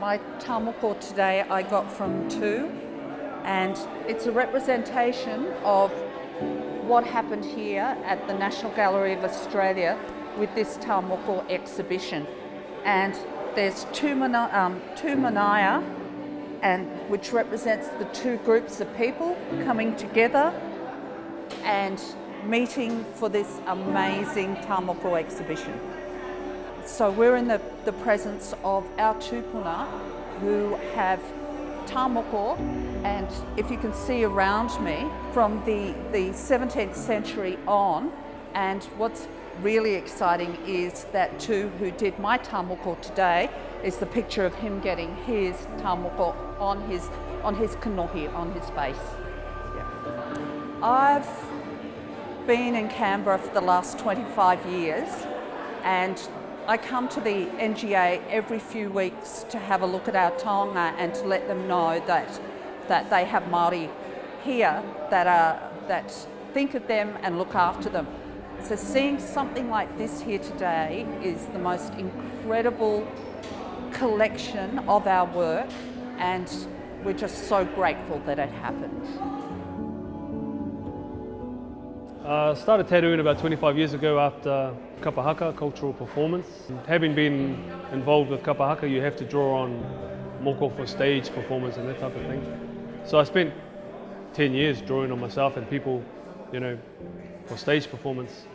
My tāmoko today I got from Tu, and it's a representation of what happened here at the National Gallery of Australia with this tāmoko exhibition. And there's two manaia, and which represents the two groups of people coming together and meeting for this amazing tāmoko exhibition. So we're in the presence of our tupuna who have tāmoko, and if you can see around me, from the 17th century on. And what's really exciting is that Tu, who did my tāmoko today, is the picture of him getting his tāmoko on his kanohi, on his face. Yeah. I've been in Canberra for the last 25 years, and I come to the NGA every few weeks to have a look at our taonga and to let them know that they have Māori here that think of them and look after them. So seeing something like this here today is the most incredible collection of our work, and we're just so grateful that it happened. I started tattooing about 25 years ago after kapahaka, cultural performance. Having been involved with kapahaka, you have to draw on Moko for stage performance and that type of thing. So I spent 10 years drawing on myself and people, for stage performance.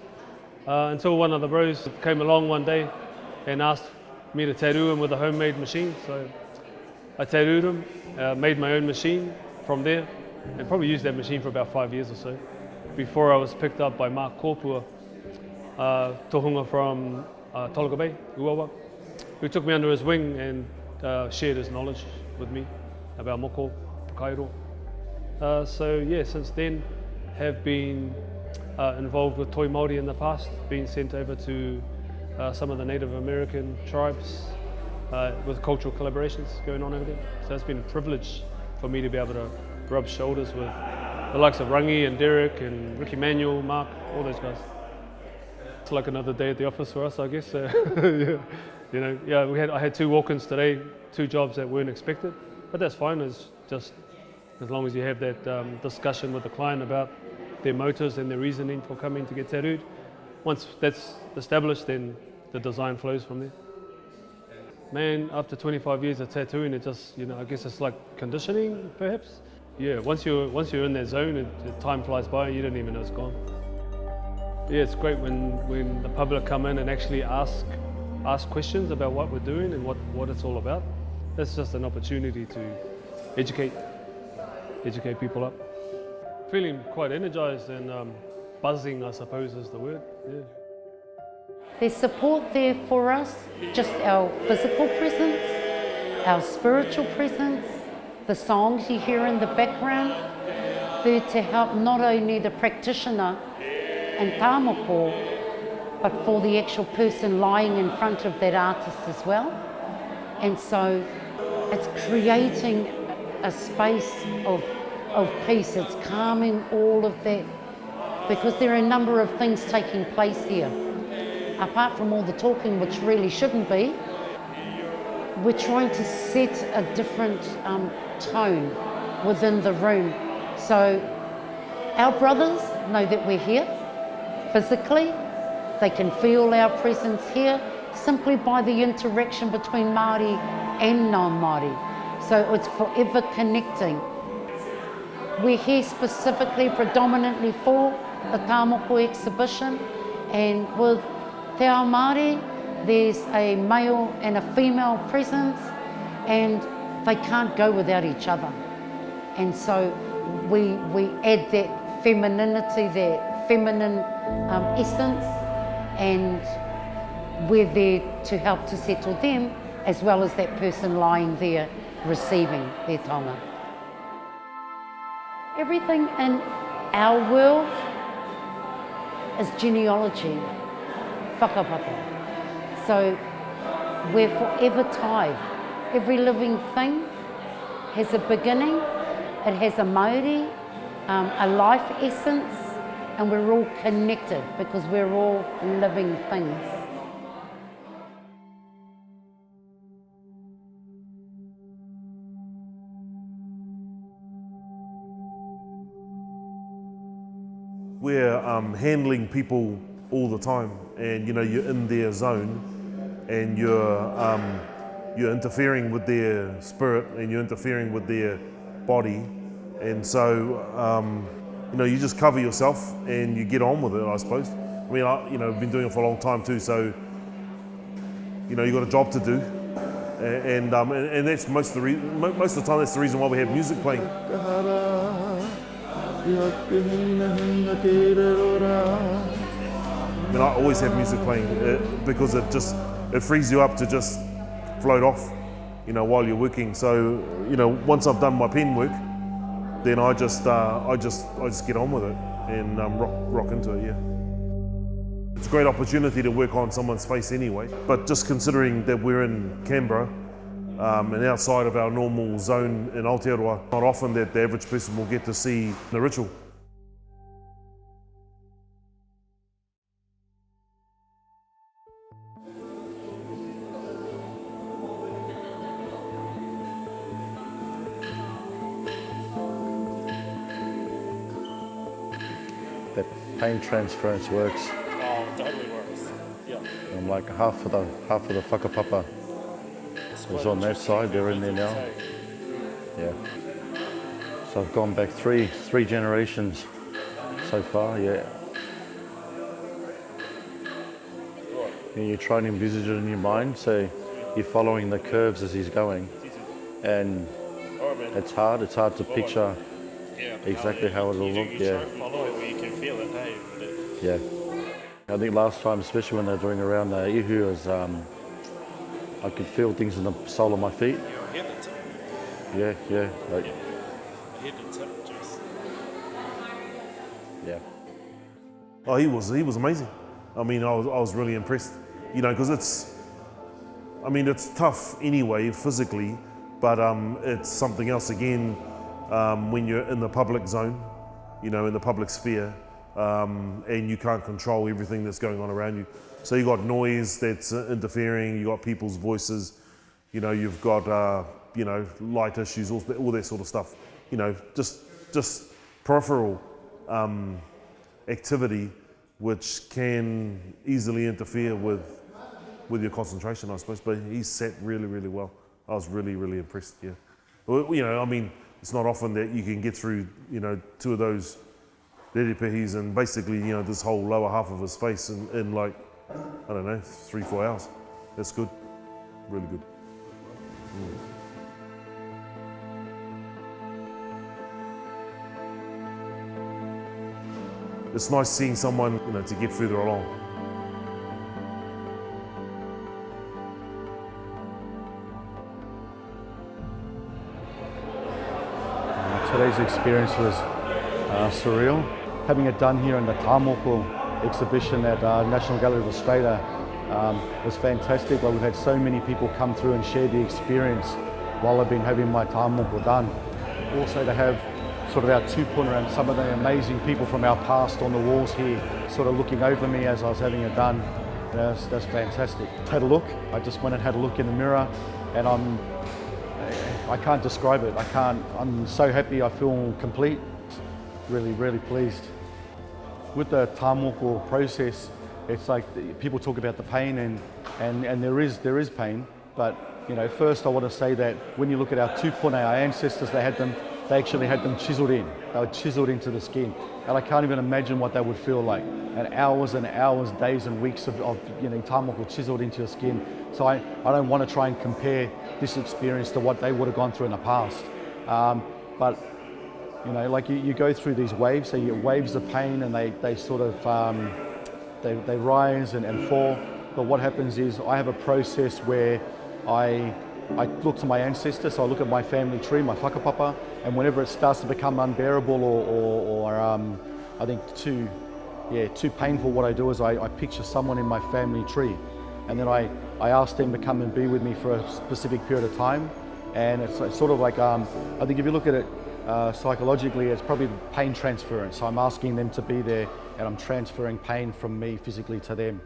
Until one of the bros came along one day and asked me to tattoo him with a homemade machine. So I tattooed him, made my own machine from there, and probably used that machine for about 5 years or so, before I was picked up by Mark Kōpua, tohunga from Tolaga Bay, Uawa, who took me under his wing and shared his knowledge with me about Moko, Kairo. Since then have been involved with Toi Māori in the past, being sent over to some of the Native American tribes with cultural collaborations going on over there. So it's been a privilege for me to be able to rub shoulders with the likes of Rangi and Derek and Ricky Manuel, Mark, all those guys. It's like another day at the office for us, I guess. I had 2 walk-ins today, 2 jobs that weren't expected, but that's fine. It's just as long as you have that discussion with the client about their motives and their reasoning for coming to get tattooed. Once that's established, then the design flows from there. Man, after 25 years of tattooing, it just, I guess it's like conditioning, perhaps. Yeah, once you're in that zone, the time flies by and you don't even know it's gone. Yeah, it's great when the public come in and actually ask questions about what we're doing and what it's all about. That's just an opportunity to educate people up. Feeling quite energized and buzzing, I suppose is the word. Yeah. There's support there for us, just our physical presence, our spiritual presence, the songs you hear in the background, there to help not only the practitioner and tāmoko, but for the actual person lying in front of that artist as well. And so it's creating a space of peace. It's calming all of that, because there are a number of things taking place here. Apart from all the talking, which really shouldn't be, we're trying to set a different tone within the room. So our brothers know that we're here physically. They can feel our presence here simply by the interaction between Māori and non-Māori. So it's forever connecting. We're here specifically, predominantly for the tāmoko exhibition, and with Te Ao Māori, there's a male and a female presence, and they can't go without each other. And so we add that femininity, that feminine essence, and we're there to help to settle them, as well as that person lying there receiving their taonga. Everything in our world is genealogy, whakapapa. So we're forever tied. Every living thing has a beginning, it has a Māori, a life essence, and we're all connected because we're all living things. We're handling people all the time, and you know, you're in their zone, and you're interfering with their spirit, and you're interfering with their body, and so you know, you just cover yourself and you get on with it, I suppose. I mean, I've been doing it for a long time too, so you know, you got a job to do, and that's most of the time that's the reason why we have music playing. I mean, I always have music playing because it frees you up to just float off, you know, while you're working. So, you know, once I've done my pen work, then I just get on with it and rock into it. Yeah, it's a great opportunity to work on someone's face anyway. But just considering that we're in Canberra and outside of our normal zone in Aotearoa, not often that the average person will get to see the ritual. That pain transference works. Oh, it totally works. Yeah. And like half of the whakapapa is on that side. They're in there now. Yeah. So I've gone back three generations so far. Yeah. And you try and envisage it in your mind, so you're following the curves as he's going, and it's hard. It's hard to picture exactly how it'll look. Yeah. Follow it where you can feel it, hey? Yeah. I think last time, especially when they're doing around the ihu, is I could feel things in the sole of my feet. Your head and tip. Yeah. Like, Head and tip, just. yeah. Oh, he was amazing. I mean, I was really impressed. You know, because it's tough anyway physically, but it's something else again when you're in the public zone, you know, in the public sphere, and you can't control everything that's going on around you. So you got noise that's interfering. You got people's voices. You know, you've got you know, light issues, all that sort of stuff. You know, just peripheral activity which can easily interfere with your concentration, I suppose. But he sat really, really well. I was really, really impressed. Yeah. Well, you know, I mean, it's not often that you can get through, you know, two of those rerepehis and basically, you know, this whole lower half of his face in like, I don't know, 3-4 hours. That's good. Really good. It's nice seeing someone, you know, to get further along. Today's experience was surreal. Having it done here in the Moko exhibition at National Gallery of Australia was fantastic. Well, we've had so many people come through and share the experience while I've been having my Moko done. Also to have sort of our tūpuna and some of the amazing people from our past on the walls here sort of looking over me as I was having it done. That's fantastic. Had a look. I just went and had a look in the mirror, and I can't describe it. I'm so happy. I feel complete. Really, really pleased. With the Moko process, it's like people talk about the pain, and there is pain. But you know, first I want to say that when you look at our tūpuna, our ancestors, they actually had them chiseled in. They were chiseled into the skin, and I can't even imagine what that would feel like. And hours, days and weeks of you know, Moko chiseled into your skin. So I don't want to try and compare this experience to what they would have gone through in the past. But you know, like you go through these waves, so you get waves of pain, and they sort of they rise and fall. But what happens is I have a process where I look to my ancestors, so I look at my family tree, my whakapapa, and whenever it starts to become unbearable or I think too painful, what I do is I picture someone in my family tree, and then I ask them to come and be with me for a specific period of time. And it's sort of like, I think if you look at it psychologically, it's probably pain transference. So I'm asking them to be there, and I'm transferring pain from me physically to them.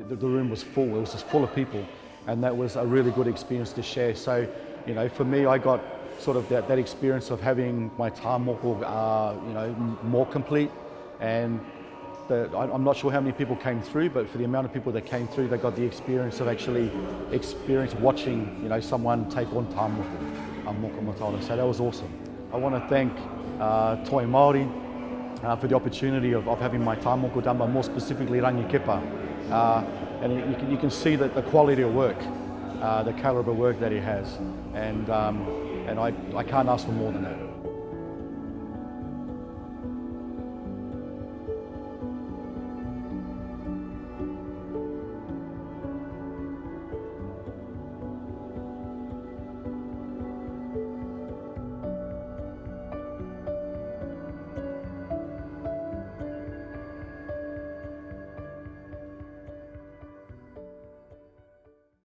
The room was full, it was just full of people, and that was a really good experience to share. So, you know, for me, I got sort of that experience of having my tā moko, you know, more complete. And I'm not sure how many people came through, but for the amount of people that came through, they got the experience of actually watching, you know, someone take on tā moko, Moko Mataora. So that was awesome. I want to thank Toi Māori for the opportunity of having my tā moko done, but more specifically Rangi Kepa. And you can see that the quality of work, the calibre of work that he has, and I can't ask for more than that.